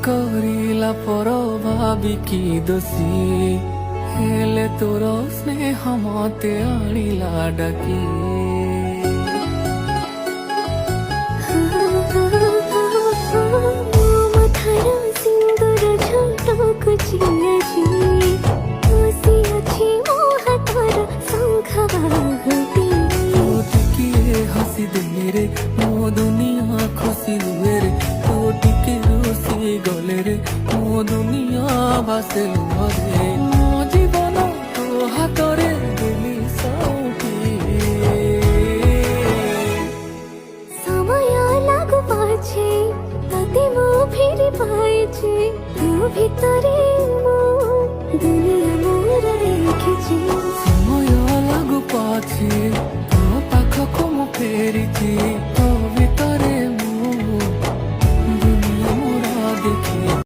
କରିଲା ପର ଭାବିକି ଦୋଷୀ ହେଲେ ତୋର ସ୍ନେହ ମତେ ଆଣିଲା ଡାକି। हसी दे रे मो दुनिया खुशी हुए रे तो टिके रोसी गले रे मो दुनिया बासे रे मो जीवन तो हाथ रे दिली सौंपी। समय लागू पाछे तते मो फेरी पाइछे तू भितरे मो दुनिया मोर देखिछे। समय लागू पाछे तो पाखको मो फेरिछि तो भितरे